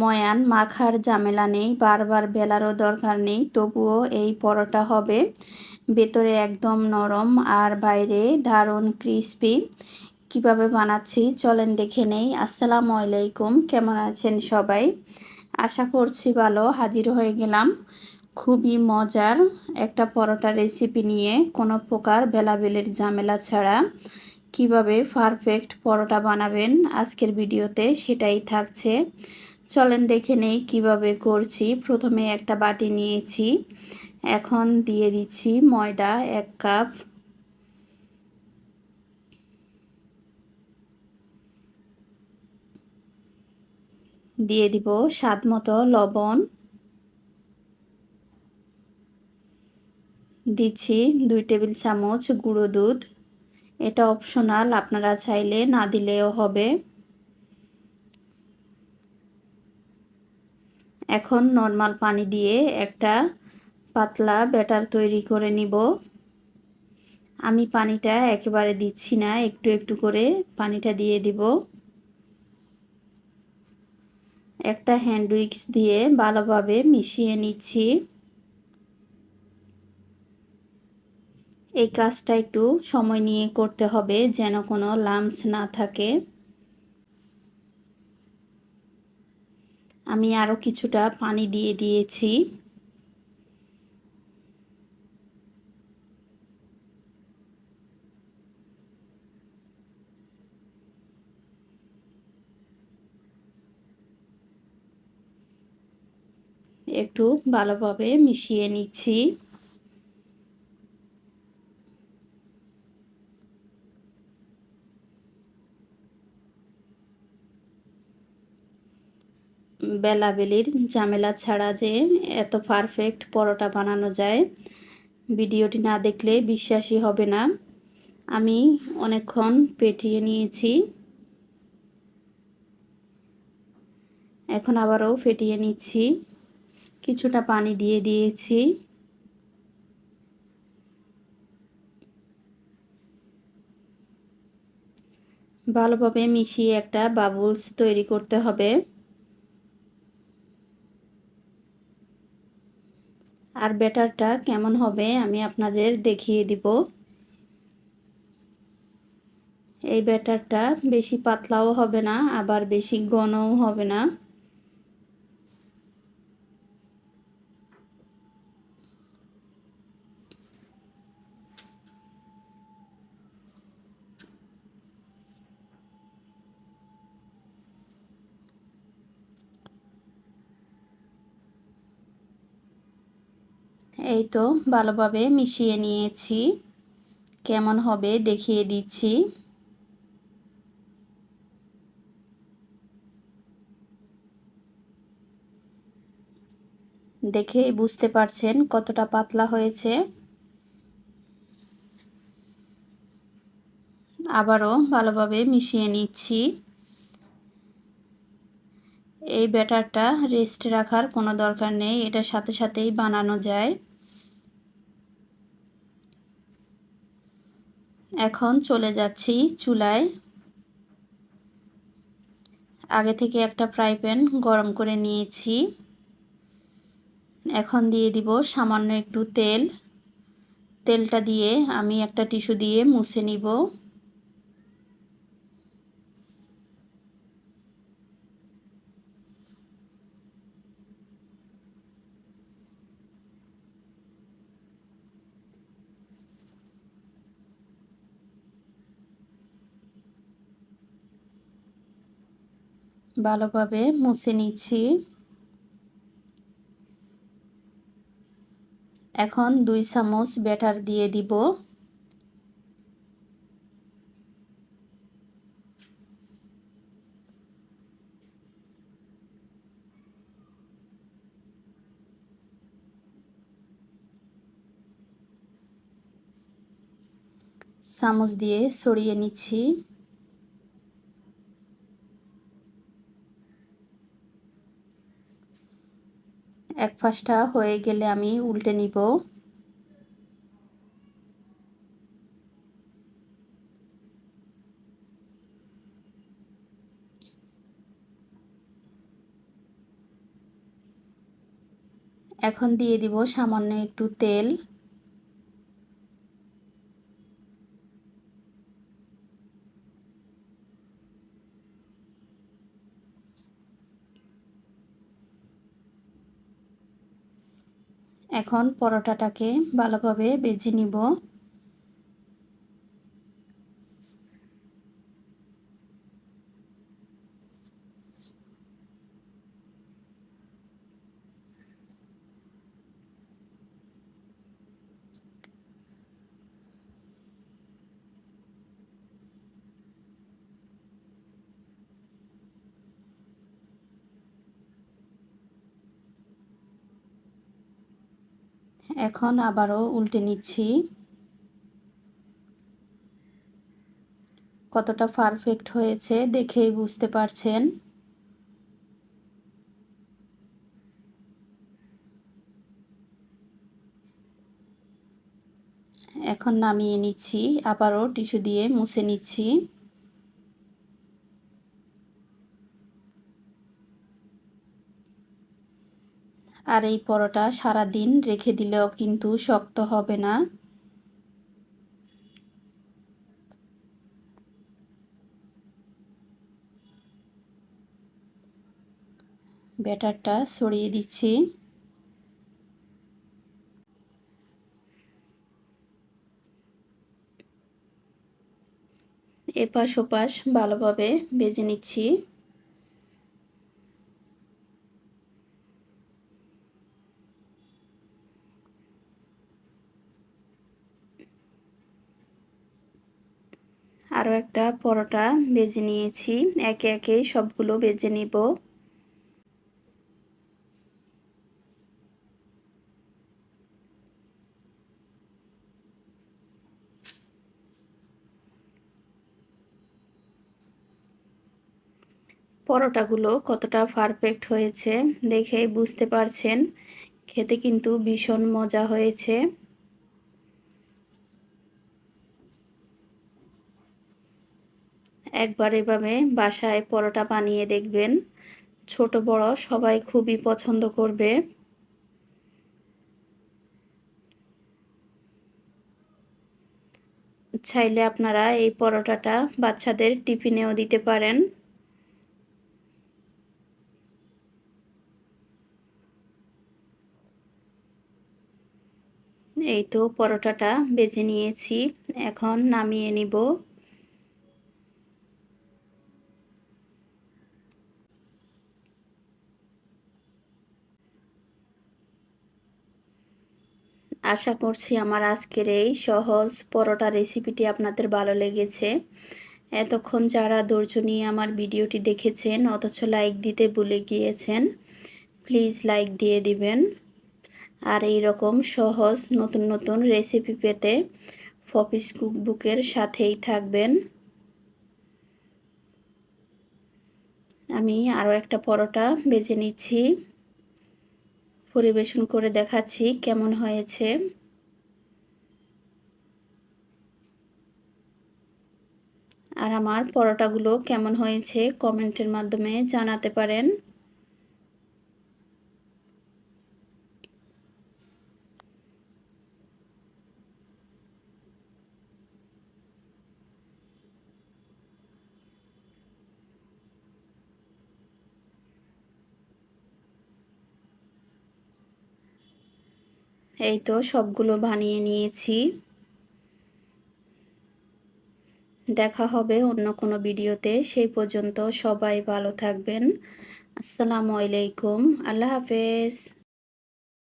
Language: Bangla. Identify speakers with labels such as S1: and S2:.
S1: ময়ান মাখার ঝামেলা নেই, বারবার বেলারও দরকার নেই। তবুও এই পরোটা হবে ভেতরে একদম নরম আর বাইরে দারুণ ক্রিস্পি। কিভাবে বানাচ্ছি চলেন দেখে নেই। আসসালামু আলাইকুম, কেমন আছেন সবাই? আশা করছি ভালো। হাজির হয়ে গেলাম খুবই মজার একটা পরোটা রেসিপি নিয়ে। কোনো প্রকার বেলাবেলির ঝামেলা ছাড়া কিভাবে পারফেক্ট পরোটা বানাবেন আজকের ভিডিওতে সেটাই থাকছে। চলেন দেখে নেই কিভাবে করছি। প্রথমে একটা বাটি নিয়েছি, এখন দিয়ে দিচ্ছি ময়দা 1 কাপ, দিয়ে দিব স্বাদ মতো লবণ, দিচ্ছি 2 টেবিল চামচ গুঁড়ো দুধ। এটা অপশনাল, আপনারা চাইলে না দিলেও হবে। এখন নর্মাল পানি দিয়ে একটা পাতলা ব্যাটার তৈরি করে নিব। আমি পানিটা একেবারে দিচ্ছি না, একটু একটু করে পানিটা দিয়ে দিব। একটা হ্যান্ড উইক্স দিয়ে ভালোভাবে মিশিয়ে নিচ্ছি। এই কাজটা একটু সময় নিয়ে করতে হবে যেন কোনো লাম্পস না থাকে। আমি আরও কিছুটা পানি দিয়ে দিয়েছি। একটু ভালোভাবে মিশিয়ে নিচ্ছি। বেলাবেলির ঝামেলা ছাড়া যে এত পারফেক্ট পরোটা বানানো যায়, ভিডিওটি না দেখলে বিশ্বাসই হবে না। আমি অনেকক্ষণ পেটিয়ে নিয়েছি, এখন আবারও ফেটিয়ে নিচ্ছি। কিছুটা পানি দিয়ে দিয়েছি। ভালোভাবে মিশিয়ে একটা বাবলস তৈরি করতে হবে। আর ব্যাটারটা কেমন হবে আমি আপনাদের দেখিয়ে দিব। এই ব্যাটারটা বেশি পাতলাও হবে না, আবার বেশি ঘনও হবে না। এই তো ভালোভাবে মিশিয়ে নিয়েছি, কেমন হবে দেখিয়ে দিচ্ছি। দেখে বুঝতে পারছেন কতটা পাতলা হয়েছে। আবারও ভালোভাবে মিশিয়ে নিচ্ছি। এই ব্যাটারটা রেস্ট রাখার কোনো দরকার নেই, এটার সাথে সাথেই বানানো যায়। এখন চলে যাচ্ছি চুলায়। আগে থেকে একটা ফ্রাই প্যান গরম করে নিয়েছি। এখন দিয়ে দিব সামান্য একটু তেল। তেলটা দিয়ে আমি একটা টিস্যু দিয়ে মুছে নিব। ভালোভাবে মুছে নিচ্ছি। এখন 2 চামচ ব্যাটার দিয়ে দিব। চামচ দিয়ে ছড়িয়ে নিচ্ছি। এক পাশটা হয়ে গেলে আমি উল্টে নিব। এখন দিয়ে দিব সামান্য একটু তেল। এখন পরোটাটাকে ভালোভাবে ভেজে নিব। এখন আবারও উল্টে নিচ্ছি। কতটা পারফেক্ট হয়েছে দেখেই বুঝতে পারছেন। এখন নামিয়ে নিচ্ছি, আবারও টিস্যু দিয়ে মুছে নিচ্ছি। আর এই পরোটা সারাদিন রেখে দিলেও কিন্তু শক্ত হবে না। ব্যাটারটা ছড়িয়ে দিচ্ছি। এপাশ ওপাশ ভালোভাবে ভেজে নিচ্ছি। আরও একটা পরোটা ভেজে নিয়েছি, একে একে সবগুলো ভেজে নিব। পরোটাগুলো কতটা পারফেক্ট হয়েছে দেখেই বুঝতে পারছেন। খেতে কিন্তু ভীষণ মজা হয়েছে। একবার এভাবে বাসায় পরোটা বানিয়ে দেখবেন, ছোট বড় সবাই খুবই পছন্দ করবে। চাইলে আপনারা এই পরোটাটা বাচ্চাদের টিফিনেও দিতে পারেন। এই তো পরোটাটা বেজে নিয়েছি, এখন নামিয়ে নিব। আশা করছি আমার আজকের এই সহজ পরোটা রেসিপিটি আপনাদের ভালো লেগেছে। এতক্ষণ যারা ধৈর্য নিয়ে আমার ভিডিওটি দেখেছেন অথচ লাইক দিতে ভুলে গিয়েছেন, প্লিজ লাইক দিয়ে দিবেন। আর এই রকম সহজ নতুন নতুন রেসিপি পেতে পপিস কুকবুকের সাথেই থাকবেন। আমি আরও একটা পরোটা বেজে নিচ্ছি, পরিবেশন করে দেখাচ্ছি কেমন হয়েছে। আর আমার পরোটাগুলো কেমন হয়েছে কমেন্টের মাধ্যমে জানাতে পারেন। এই তো সবগুলো বানিয়ে নিয়েছি। দেখা হবে অন্য কোনো ভিডিওতে, সেই পর্যন্ত সবাই ভালো থাকবেন। আসসালামু আলাইকুম, আল্লাহ হাফেজ।